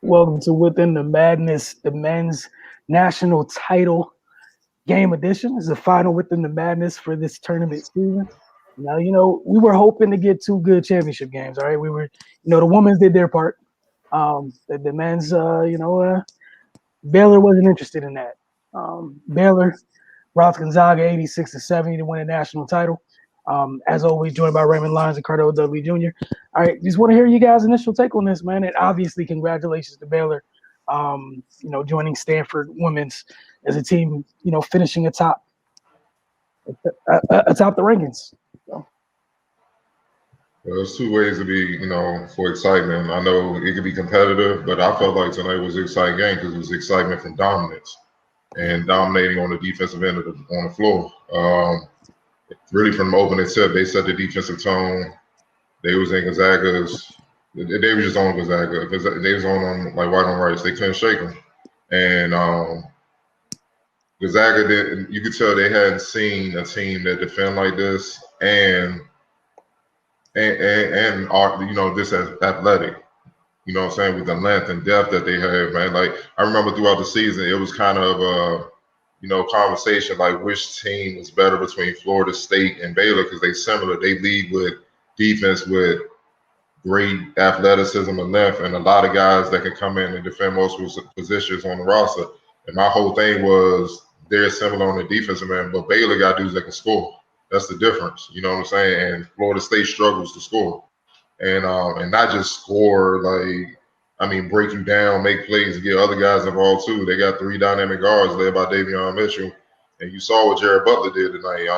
Welcome to Within the Madness, the men's national title game edition. This is the final Within the Madness for this tournament season. Now, we were hoping to get two good championship games, all right? We were, the women's did their part. The men's, Baylor wasn't interested in that. Baylor routs Gonzaga 86-70 to win a national title. As always, joined by Raymond Lyons and Cardo Dudley Jr. All right, just want to hear you guys' initial take on this, man. And obviously, congratulations to Baylor, joining Stanford women's as a team, finishing atop the rankings. So. Well, there's two ways to be, for excitement. I know it could be competitive, but I felt like tonight was an exciting game because it was excitement from dominance and dominating on the defensive end on the floor. Really from the opening tip, they set the defensive tone. They was in Gonzaga's. They were just on Gonzaga. They was on them like white on rice. They couldn't shake them. And Gonzaga did. You could tell they hadn't seen a team that defend like this and this as athletic. You know what I'm saying, with the length and depth that they have, man. Like I remember throughout the season, it was kind of conversation like which team is better between Florida State and Baylor because they similar. They lead with defense with great athleticism and length, and a lot of guys that can come in and defend most positions on the roster. And my whole thing was they're similar on the defensive end, but Baylor got dudes that can score. That's the difference. You know what I'm saying? And Florida State struggles to score. And not just score, break you down, make plays, and get other guys involved too. They got three dynamic guards led by Davion Mitchell. And you saw what Jared Butler did tonight.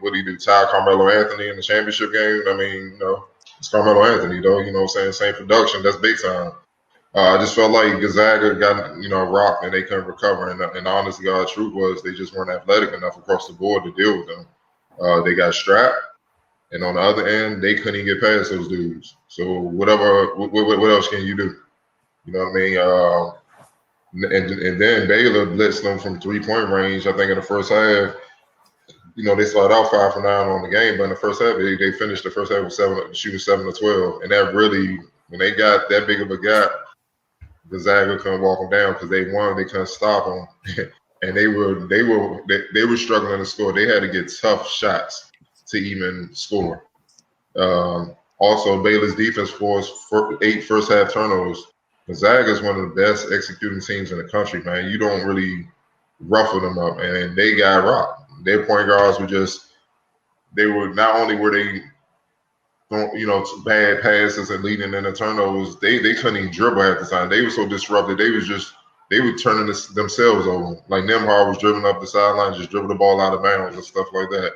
What he do, tie Carmelo Anthony in the championship game. It's Carmelo Anthony, though. You know what I'm saying? Same production. That's big time. I just felt like Gonzaga got, rocked and they couldn't recover. And honestly, God's truth was they just weren't athletic enough across the board to deal with them. They got strapped. And on the other end, they couldn't even get past those dudes. So what else can you do? You know what I mean? And then Baylor blitzed them from 3-point range. I think in the first half, they started out 5 for 9 on the game, but in the first half, they finished the first half with shooting 7 of 12. And that really, when they got that big of a gap, Gonzaga couldn't walk them down because they won. They couldn't stop them, and they were struggling to score. They had to get tough shots to even score. Also, Baylor's defense forced 8 first half turnovers. Gonzaga is one of the best executing teams in the country, man. You don't really ruffle them up, and they got rocked. Their point guards were not only were they bad passes and leading in the turnovers, they couldn't even dribble half the time. They were so disrupted. They were turning themselves over. Like Nembhard was dribbling up the sideline, just dribble the ball out of bounds and stuff like that.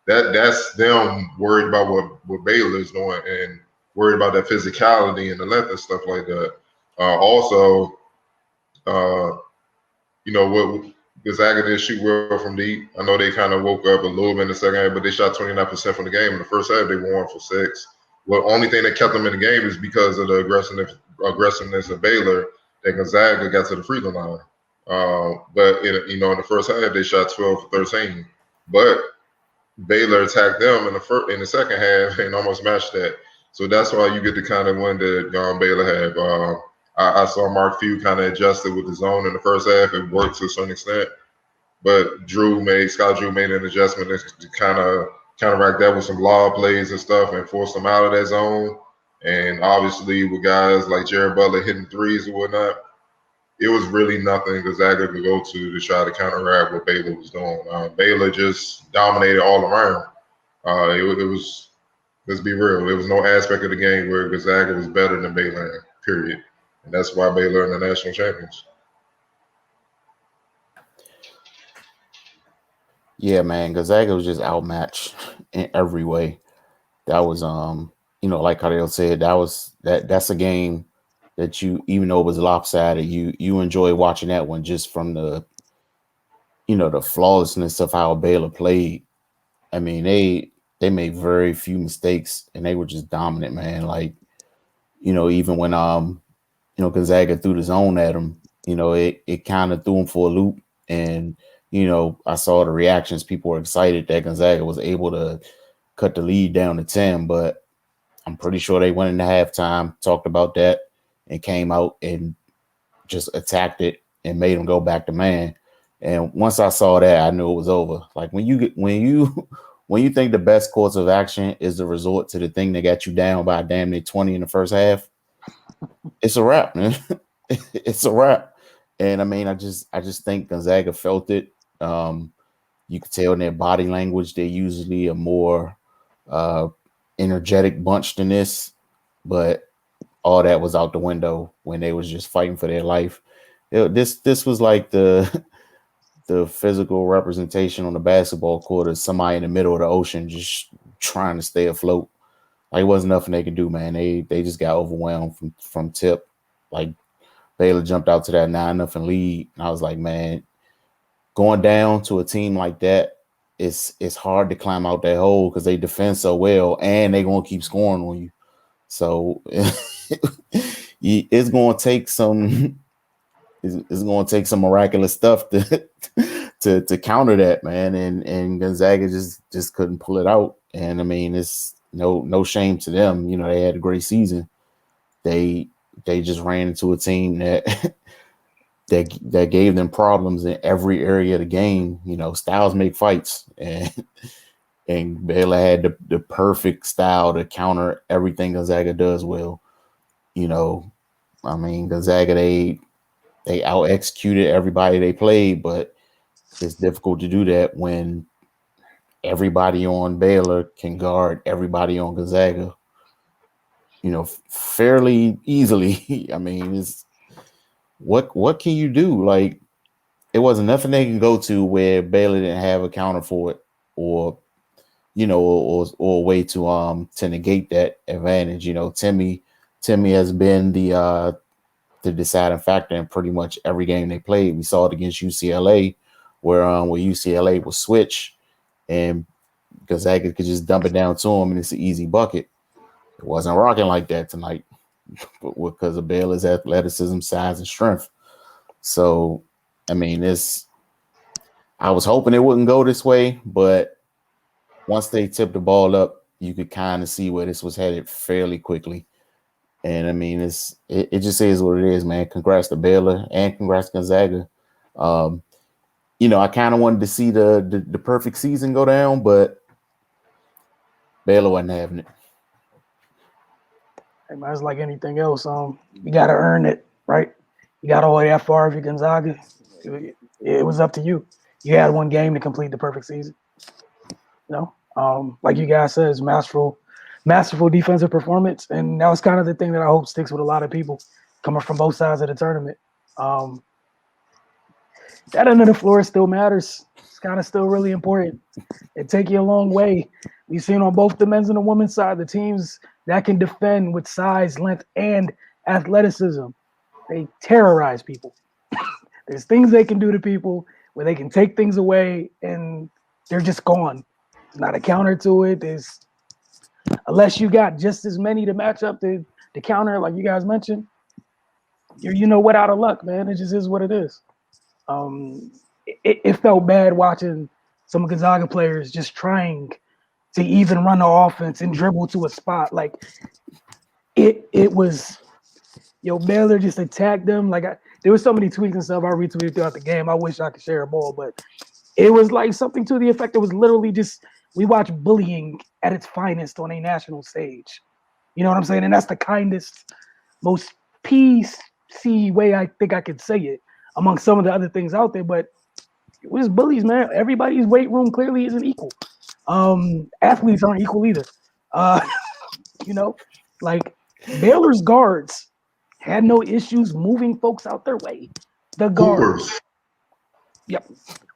That's them worried about what Baylor is doing and worried about that physicality and the length and stuff like that. What Gonzaga didn't shoot well from deep. I know they kind of woke up a little bit in the second half, but they shot 29% from the game. In the first half, they were 1 for 6. Well, the only thing that kept them in the game is because of the aggressiveness of Baylor that Gonzaga got to the free throw line. But in the first half, they shot 12 for 13. But Baylor attacked them in the second half and almost matched that. So that's why you get the kind of win that Baylor had. I saw Mark Few kind of adjusted with the zone in the first half. It worked to a certain extent. But Scott Drew made an adjustment to kind of counteract that with some lob plays and stuff and force them out of that zone. And obviously with guys like Jared Butler hitting threes and whatnot, it was really nothing Gonzaga could go to try to counteract what Baylor was doing. Baylor just dominated all around. It was, let's be real, there was no aspect of the game where Gonzaga was better than Baylor, period. And that's why Baylor are the national champions. Yeah, man, Gonzaga was just outmatched in every way. That was, like Cardell said, that's a game that you, even though it was lopsided, you enjoy watching that one just from the flawlessness of how Baylor played. I mean, they made very few mistakes and they were just dominant, man. Like, even when Gonzaga threw the zone at them, it kind of threw them for a loop. And I saw the reactions. People were excited that Gonzaga was able to cut the lead down to 10, but I'm pretty sure they went into halftime, talked about that, and came out and just attacked it and made them go back to man. And once I saw that, I knew it was over. Like when you think the best course of action is to resort to the thing that got you down by damn near 20 in the first half, it's a wrap, man. It's a wrap. And I mean, I just think Gonzaga felt it. You could tell in their body language, they're usually a more energetic bunch than this, but all that was out the window when they was just fighting for their life. This was like the physical representation on the basketball court of somebody in the middle of the ocean just trying to stay afloat. Like, it wasn't nothing they could do, man. They just got overwhelmed from tip. Like, Baylor jumped out to that 9-0 lead, and I was like, man, going down to a team like that, it's hard to climb out that hole because they defend so well, and they're gonna keep scoring on you. So it's gonna take some. It's going to take some miraculous stuff to counter that, man. And Gonzaga just couldn't pull it out. And I mean, it's no shame to them. You know, they had a great season. They just ran into a team that that gave them problems in every area of the game. You know, styles make fights, and Baylor had the perfect style to counter everything Gonzaga does well. You know, I mean, Gonzaga, they out-executed everybody they played, but it's difficult to do that when everybody on Baylor can guard everybody on Gonzaga, you know, fairly easily. I mean, it's what can you do? Like, it wasn't nothing they can go to where Baylor didn't have a counter for it, or you know, or a way to negate that advantage. You know, Timmy has been the deciding factor in pretty much every game they played. We saw it against UCLA, where UCLA will switch and Gonzaga could just dump it down to them, and it's an easy bucket. It wasn't rocking like that tonight, but because of Baylor's athleticism, size, and strength. So, I mean, I was hoping it wouldn't go this way, but once they tipped the ball up, you could kind of see where this was headed fairly quickly. And I mean, it just is what it is, man. Congrats to Baylor and congrats to Gonzaga. You know, I kind of wanted to see the perfect season go down, but Baylor wasn't having it. Hey, man, it's like anything else. You got to earn it, right? You got all the way that far if you're Gonzaga. It was up to you. You had one game to complete the perfect season. You know, like you guys said, it's masterful defensive performance, and that was kind of the thing that I hope sticks with a lot of people coming from both sides of the tournament. That end of the floor still matters. It's kind of still really important. It take you a long way. We've seen on both the men's and the women's side, the teams that can defend with size, length, and athleticism, they terrorize people. There's things they can do to people where they can take things away, and they're just gone. There's not a counter to it. Unless you got just as many to match up to counter, like you guys mentioned, you're out of luck, man. It just is what it is. It felt bad watching some Gonzaga players just trying to even run the offense and dribble to a spot. Like it was, Baylor just attacked them. Like there was so many tweets and stuff I retweeted throughout the game. I wish I could share them all, but it was like something to the effect. It was literally just, we watch bullying at its finest on a national stage. You know what I'm saying? And that's the kindest, most PC way I think I could say it among some of the other things out there. But it was bullies, man. Everybody's weight room clearly isn't equal. Athletes aren't equal either. Like Baylor's guards had no issues moving folks out their way. The guards. Hoopers. Yep.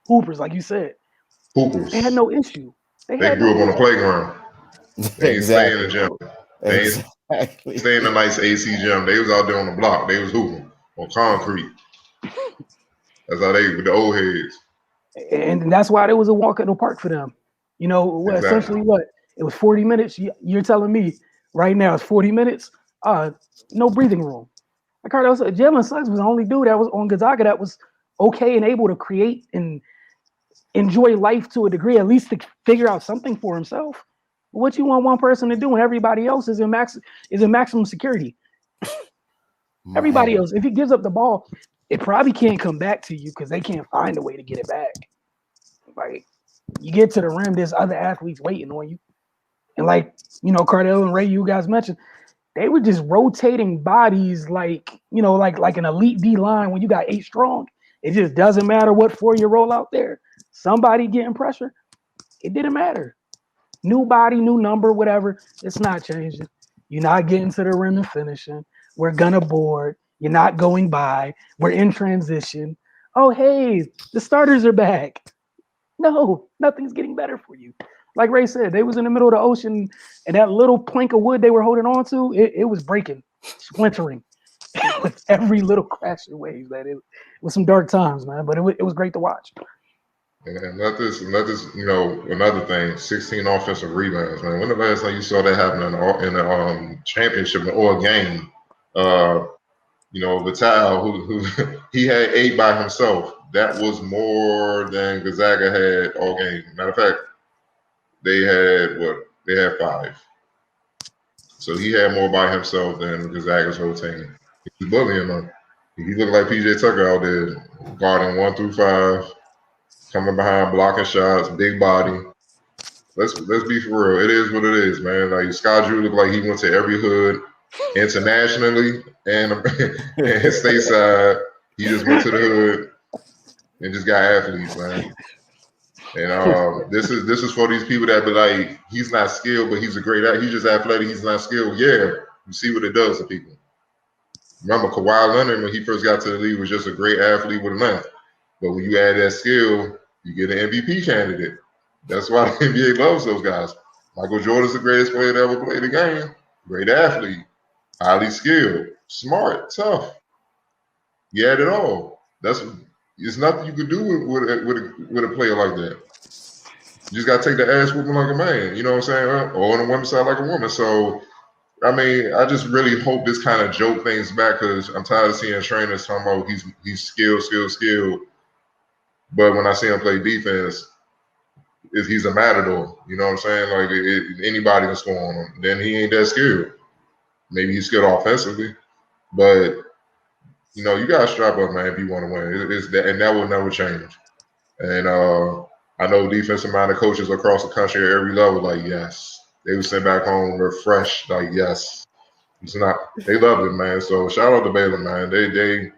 Hoopers, like you said. Hoopers. They had no issue. They grew up on the playground. They ain't stay in the gym. They ain't stay in a nice AC gym. They was out there on the block. They was hooping on concrete. That's how they, with the old heads. And that's why there was a walk in the park for them. Exactly. Essentially what? It was 40 minutes. You're telling me right now it's 40 minutes? No breathing room. Like Carlos said, Jalen Suggs was the only dude that was on Gonzaga that was okay and able to create and enjoy life to a degree, at least to figure out something for himself. What you want one person to do when everybody else is in maximum security? Everybody Man. else, if he gives up the ball, it probably can't come back to you because they can't find a way to get it back. Like you get to the rim, there's other athletes waiting on you. And like, Cardell and Ray, you guys mentioned, they were just rotating bodies like, like an elite D line when you got 8 strong. It just doesn't matter what 4 you roll out there. Somebody getting pressure. It didn't matter. New body, new number, whatever. It's not changing. You're not getting to the rim and finishing. We're gonna board. You're not going by. We're in transition. Oh, hey, the starters are back. No, nothing's getting better for you. Like Ray said, they was in the middle of the ocean, and that little plank of wood they were holding on to, it was breaking, splintering with every little crash and wave. Man, it was some dark times, man. But it was great to watch. And let this, another thing, 16 offensive rebounds, man. When the last time you saw that happen in a championship or a game? Vital, who he had 8 by himself. That was more than Gonzaga had all game. Matter of fact, they had 5. So he had more by himself than Gonzaga's whole team. He's bullying them. He looked like PJ Tucker out there, guarding 1 through 5, coming behind, blocking shots, big body. Let's be for real. It is what it is, man. Like Scott Drew looked like he went to every hood internationally and stateside. He just went to the hood and just got athletes, man. And this is for these people that be like, he's not skilled, but he's a great athlete. He's just athletic. He's not skilled. Yeah, you see what it does to people. Remember, Kawhi Leonard, when he first got to the league, was just a great athlete with a length. But when you add that skill, you get an MVP candidate. That's why the NBA loves those guys. Michael Jordan's the greatest player that ever played the game. Great athlete, highly skilled, smart, tough. You add it all. It's nothing you could do with a player like that. You just got to take the ass whooping like a man. You know what I'm saying? Or on the women's side like a woman. So, I mean, I just really hope this kind of joke things back because I'm tired of seeing trainers talking about he's skilled. But when I see him play defense, he's a matador. You know what I'm saying? Like anybody can score on him. Then he ain't that skilled. Maybe he's skilled offensively, but you gotta strap up, man, if you want to win. It's that, and that will never change. And I know defensive-minded coaches across the country at every level, like yes, they would send back home refreshed, like yes. It's not. They love it, man. So shout out to Baylor, man. They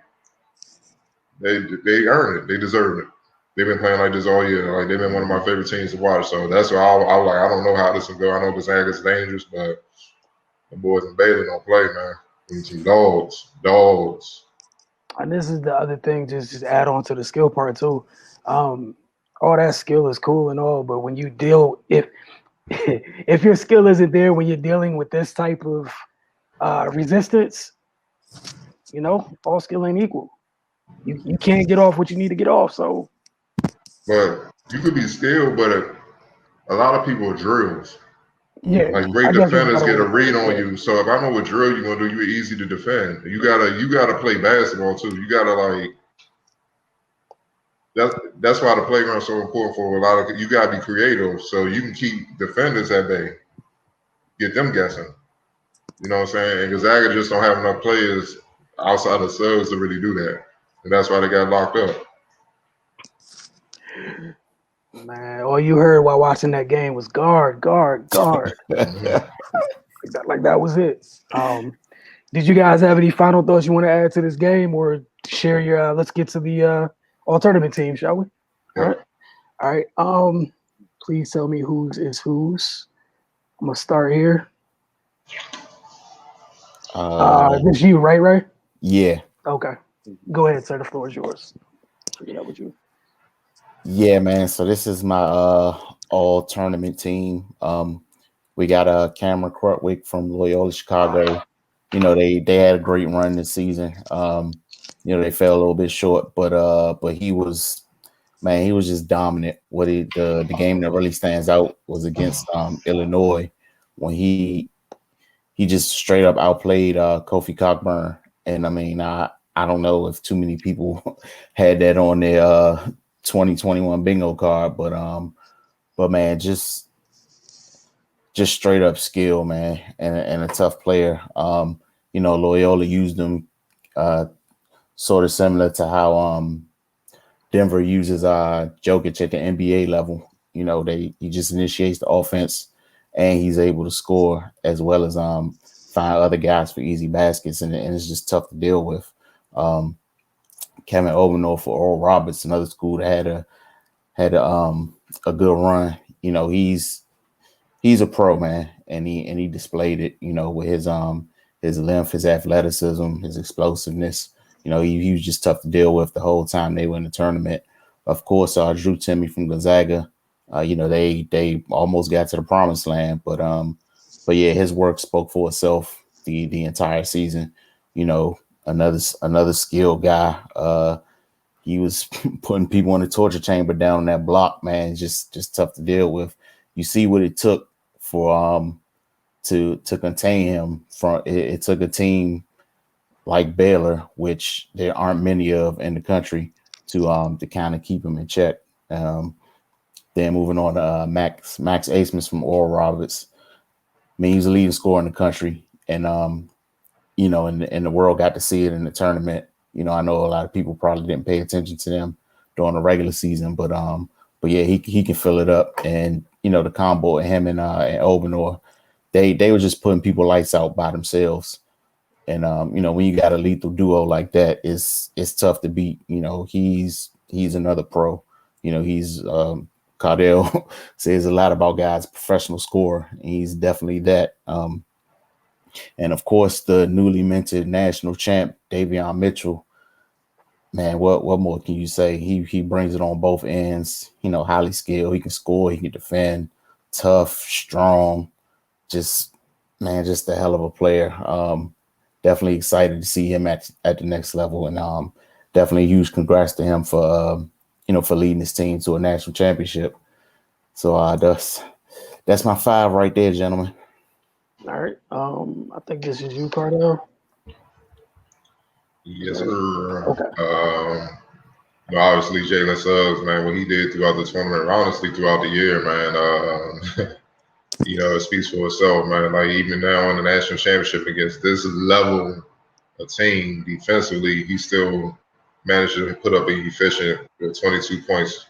earned it. They deserve it. They've been playing like this all year. Like they've been one of my favorite teams to watch. So that's why I was like, I don't know how this will go. I know Gonzaga's dangerous, but the boys in Baylor don't play, man. These some dogs. And this is the other thing, just add on to the skill part too. All that skill is cool and all, but when you deal, if your skill isn't there when you're dealing with this type of resistance, all skill ain't equal. You can't get off what you need to get off. So, but you could be skilled, but a lot of people are drills. Yeah, like great defenders get a read on you. So if I know what drill you're gonna do, you're easy to defend. You gotta play basketball too. You gotta that's why the playground's so important for a lot of. You gotta be creative so you can keep defenders at bay, get them guessing. You know what I'm saying? And Gonzaga just don't have enough players outside of subs to really do that, and that's why they got locked up. Man, all you heard while watching that game was guard. Mm-hmm. like that was it. Did you guys have any final thoughts you want to add to this game, or share your? Let's get to the all tournament team, shall we? Yeah. All right. Please tell me whose is whose. I'm gonna start here. This you, right? Yeah. Okay. Go ahead, sir. The floor is yours. Forget that with you. Yeah, man. So this is my all tournament team. We got Cameron Krutwig from Loyola Chicago. They had a great run this season. They fell a little bit short, but he was just dominant. The game that really stands out was against Illinois when he just straight up outplayed Kofi Cockburn. And I mean, I don't know if too many people had that on their 2021 bingo card, but man, just straight up skill, man, and a tough player. Loyola used him Sort of similar to how Denver uses Jokic at the NBA level. He just initiates the offense and he's able to score as well as find other guys for easy baskets, and it's just tough to deal with. Kevin Obanor for Oral Roberts, another school that had a good run. He's a pro, man, and he displayed it, with his length, his athleticism, his explosiveness. He was just tough to deal with the whole time they were in the tournament. Of course, Drew Timme from Gonzaga, they almost got to the promised land, but yeah, his work spoke for itself the entire season. Another skilled guy. He was putting people in the torture chamber down in that block, man. Just tough to deal with. You see what it took for to contain him. It took a team like Baylor, which there aren't many of in the country, to kind of keep him in check. Then moving on to Max Acemus from Oral Roberts. I mean, he's a leading scorer in the country, and and the world got to see it in the tournament. I know a lot of people probably didn't pay attention to them during the regular season, but yeah, he can fill it up. And the combo of him and Obanor, they were just putting people lights out by themselves. And when you got a lethal duo like that, it's tough to beat. He's another pro. He's Cardell says a lot about guys' professional scorer, and he's definitely that. And of course, the newly minted national champ, Davion Mitchell. Man, what more can you say? He brings it on both ends. Highly skilled. He can score. He can defend. Tough, strong. Just a hell of a player. Definitely excited to see him at the next level, and definitely huge congrats to him for for leading his team to a national championship. So that's my 5 right there, gentlemen. All right. I think this is you, Cardell. Yes, sir. Okay. Obviously, Jalen Suggs, man, what he did throughout the tournament, honestly, throughout the year, man, it speaks for itself, man. Like, even now in the national championship against this level of team defensively, he still managed to put up an efficient 22 points.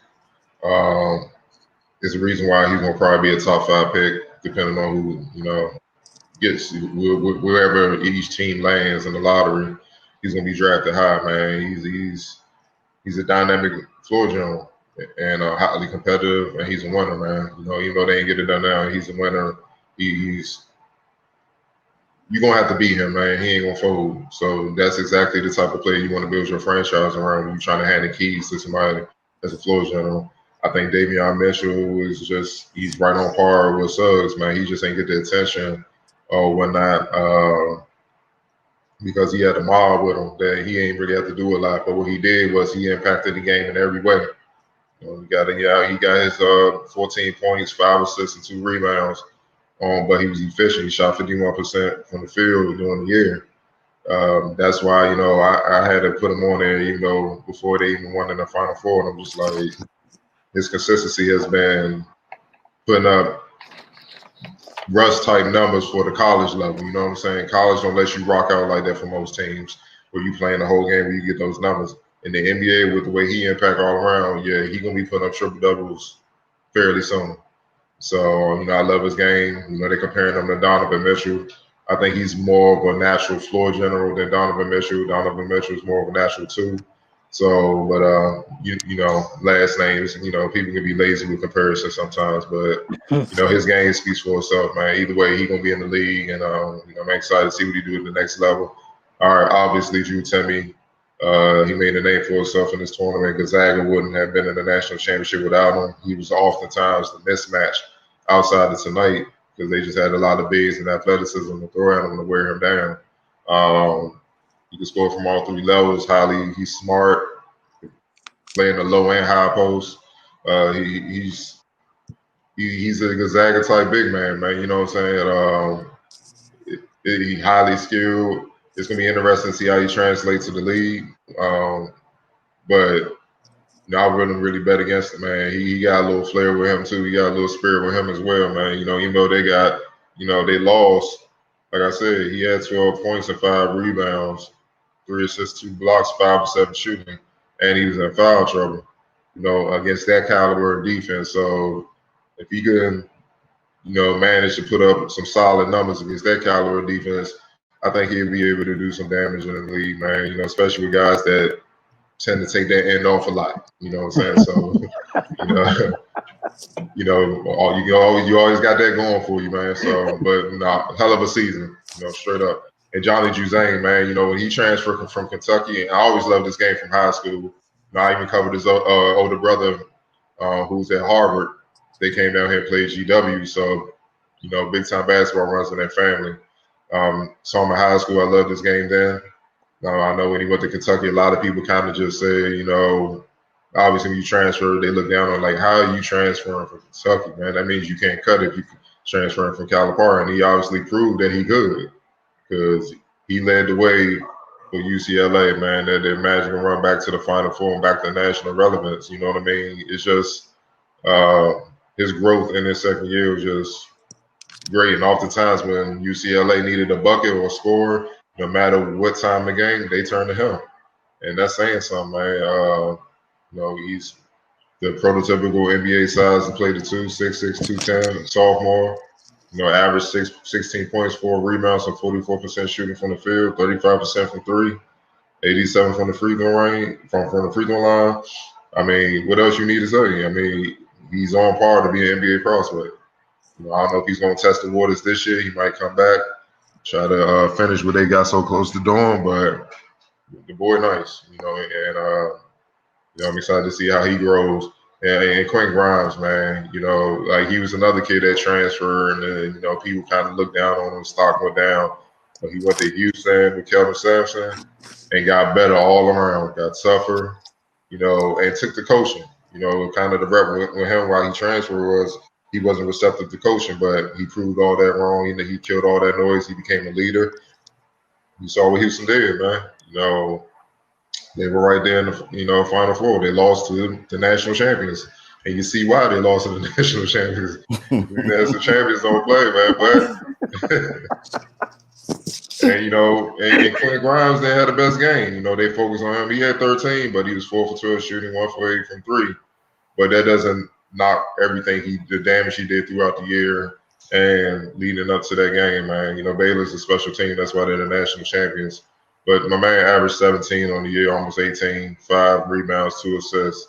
It's the reason why he's going to probably be a top 5 pick, depending on who, gets wherever each team lands in the lottery. He's going to be drafted high, man. He's a dynamic floor general and highly competitive, and he's a winner, man. Even though they ain't get it done now, he's a winner. You're gonna have to beat him, man. He ain't gonna fold. So that's exactly the type of player you want to build your franchise around when you're trying to hand the keys to somebody as a floor general. I think Davion Mitchell he's right on par with Suggs, man. He just ain't get the attention or whatnot. Because he had a mob with him that he ain't really have to do a lot. But what he did was he impacted the game in every way. He got his 14 points, 5 assists, and 2 rebounds. But he was efficient. He shot 51% from the field during the year. That's why, I had to put him on there, even though before they even won in the Final Four. And I'm just like, his consistency has been putting up Russ type numbers for the college level. You know what I'm saying? College don't let you rock out like that for most teams, where you playing the whole game where you get those numbers. In the NBA, with the way he impact all around, yeah, he gonna be putting up triple doubles fairly soon. So I love his game. They're comparing him to Donovan Mitchell. I think he's more of a natural floor general than Donovan Mitchell. Donovan Mitchell is more of a natural 2. So, but last names, people can be lazy with comparison sometimes, but his game speaks for itself, man. Either way, he's gonna be in the league, and I'm excited to see what he do at the next level. All right, obviously, Drew Timme, he made a name for himself in this tournament. Gonzaga wouldn't have been in the national championship without him. He was oftentimes the mismatch outside of tonight because they just had a lot of bigs and athleticism to throw at him to wear him down. He can score from all 3 levels. He's smart, playing the low and high post. He's a Gonzaga type big man, man. You know what I'm saying? He's highly skilled. It's gonna be interesting to see how he translates to the league. But I wouldn't really bet against him, man. He got a little flair with him too. He got a little spirit with him as well, man. Even though they lost, like I said, he had 12 points and 5 rebounds. 3 assists, 2 blocks, 5 of 7 shooting, and he was in foul trouble, against that caliber of defense. So if he can, manage to put up some solid numbers against that caliber of defense, I think he'll be able to do some damage in the league, man, especially with guys that tend to take that end off a lot. You know what I'm saying? So, you always got that going for you, man. So, but hell of a season, straight up. And Johnny Juzang, man, when he transferred from Kentucky, and I always loved this game from high school. I even covered his older brother, who's at Harvard. They came down here and played GW, so big time basketball runs in their family. Saw him in high school. I loved this game then. I know when he went to Kentucky, a lot of people kind of just say, obviously when you transfer, they look down on like, how are you transferring from Kentucky, man? That means you can't cut it if you transferring from Calipari. And he obviously proved that he could, because he led the way for UCLA, man. That their magical run back to the Final Four and back to national relevance. You know what I mean? It's just his growth in his second year was just great. And oftentimes when UCLA needed a bucket or a score, no matter what time of the game, they turn to him. And that's saying something, man. He's the prototypical NBA size to play the 2, 6'6", 210, sophomore. Average 16 points, 4 rebounds, and 44% shooting from the field, 35% from 3, 87 from the free throw range, from the free throw line. I mean, what else you need to say? I mean, he's on par to be an NBA prospect. I don't know if he's going to test the waters this year. He might come back, try to finish what they got so close to doing, but the boy nice, and I'm excited to see how he grows. And Quentin Grimes, man, like he was another kid that transferred, and people kind of looked down on him, stock went down. But he went to Houston with Kelvin Sampson and got better all around, got tougher, and took the coaching. Kind of the rep with him while he transferred was he wasn't receptive to coaching, but he proved all that wrong. He killed all that noise. He became a leader. You saw what Houston did, man. They were right there in the Final Four. They lost to the national champions, and you see why they lost to the national champions. The national champions don't play, man. But and Clint Grimes, they had the best game. They focused on him. He had 13, but he was 4 for 12 shooting, 1 for 8 from 3. But that doesn't knock everything the damage he did throughout the year and leading up to that game, man. Baylor's a special team. That's why they're the national champions. But my man averaged 17 on the year, almost 18, 5 rebounds, 2 assists,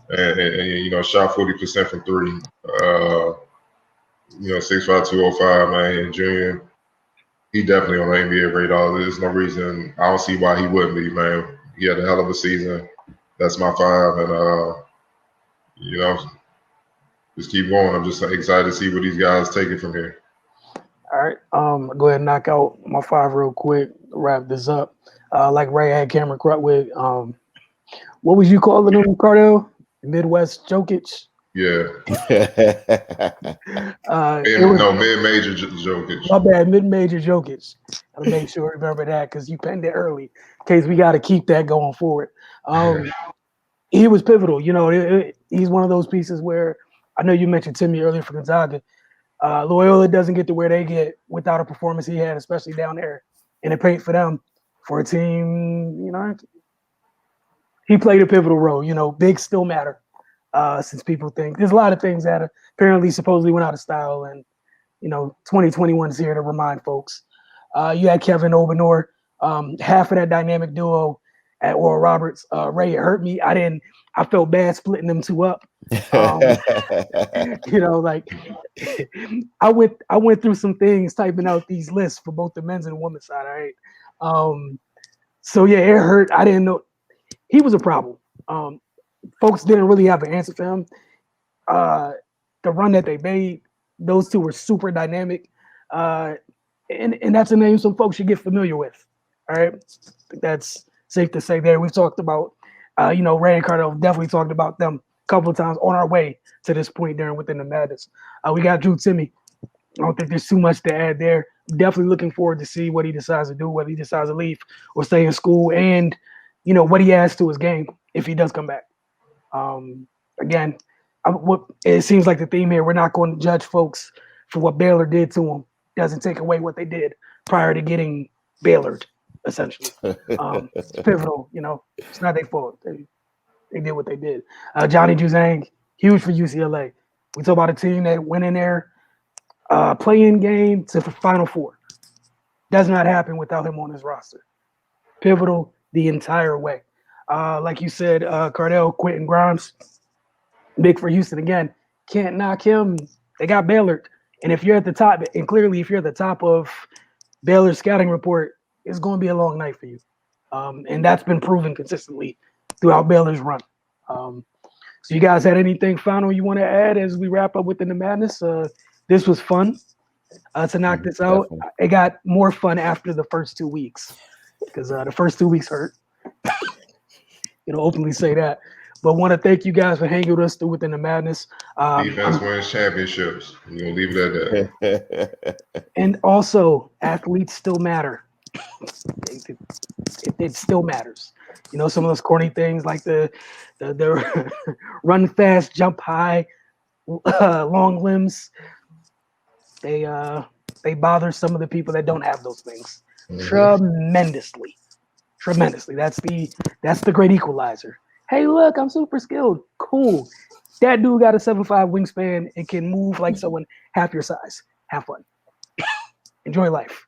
and shot 40% from 3. 6'5", 205, man. And junior, he definitely on the NBA radar. There's no reason, I don't see why he wouldn't be, man. He had a hell of a season. That's my 5, and just keep going. I'm just excited to see what these guys take it from here. All right, go ahead and knock out my 5 real quick. Wrap this up. Like Ray had Cameron Crutwig. What was you calling him, Cardell? Midwest Jokic? Yeah. Mid-major Jokic. My bad, mid-major Jokic. Gotta make sure to remember that because you penned it early in case we got to keep that going forward. He was pivotal. He's one of those pieces where I know you mentioned Timmy earlier for Gonzaga. Loyola doesn't get to where they get without a performance he had, especially down there in the paint for them. For a team, he played a pivotal role. Bigs still matter, since people think there's a lot of things that apparently supposedly went out of style, and 2021 is here to remind folks. You had Kevin Obanor, half of that dynamic duo at Oral Roberts. Ray, it hurt me. I felt bad splitting them 2 up. Like I went through some things typing out these lists for both the men's and women's side. All right. So yeah, it hurt. I didn't know he was a problem. Folks didn't really have an answer for him. The run that they made, those 2 were super dynamic. And that's a name some folks should get familiar with. All right. That's safe to say there. We've talked about, Ray and Cardell definitely talked about them a couple of times on our way to this point there within the Madness. We got Drew Timme. I don't think there's too much to add there. Definitely looking forward to see what he decides to do, whether he decides to leave or stay in school, and what he adds to his game if he does come back. Again, it seems like the theme here, we're not going to judge folks for what Baylor did to them. Doesn't take away what they did prior to getting Baylored. essentially. It's pivotal, you know. It's not their fault. They did what they did. Johnny Juzang, huge for UCLA. We talk about a team that went in there, play-in game to the Final Four. Does not happen without him on his roster. Pivotal the entire way. Like you said, Cardell, Quentin Grimes, big for Houston again. Can't knock him. They got Baylor. And if you're at the top, and clearly if you're at the top of Baylor's scouting report, it's going to be a long night for you. And that's been proven consistently throughout Baylor's run. So you guys had anything final you want to add as we wrap up within the madness? This was fun to knock this out. Definitely. It got more fun after the first 2 weeks because the first 2 weeks hurt. Openly say that. But want to thank you guys for hanging with us through within the madness. Defense wins championships. We're going to leave it at that. And also, athletes still matter. It still matters. Some of those corny things like the run fast, jump high, long limbs. They bother some of the people that don't have those things tremendously. That's the great equalizer. Hey, look, I'm super skilled. Cool. That dude got a 7'5" wingspan and can move like someone half your size. Have fun. Enjoy life.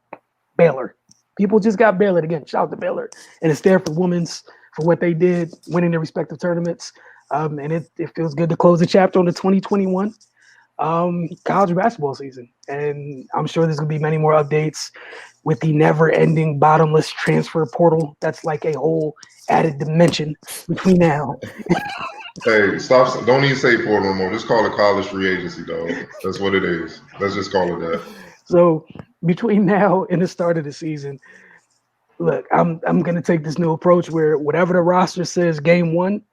Baylor. People just got Baylor again. Shout out to Baylor. And it's there for women's, for what they did, winning their respective tournaments. And it feels good to close the chapter on the 2021 college basketball season. And I'm sure there's going to be many more updates with the never-ending bottomless transfer portal. That's like a whole added dimension between now. Hey, stop. Don't even say portal no more. Just call it college free agency, dog. That's what it is. Let's just call it that. So between now and the start of the season, look, I'm going to take this new approach where whatever the roster says game one,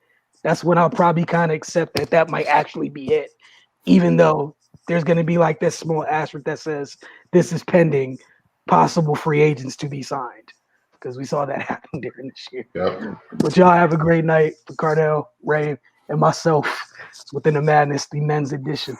that's when I'll probably kind of accept that might actually be it, even though there's going to be like this small asterisk that says this is pending possible free agents to be signed, because we saw that happen during this year. Yep. But y'all have a great night. For Cardell, Ray, and myself, within the madness, the men's edition.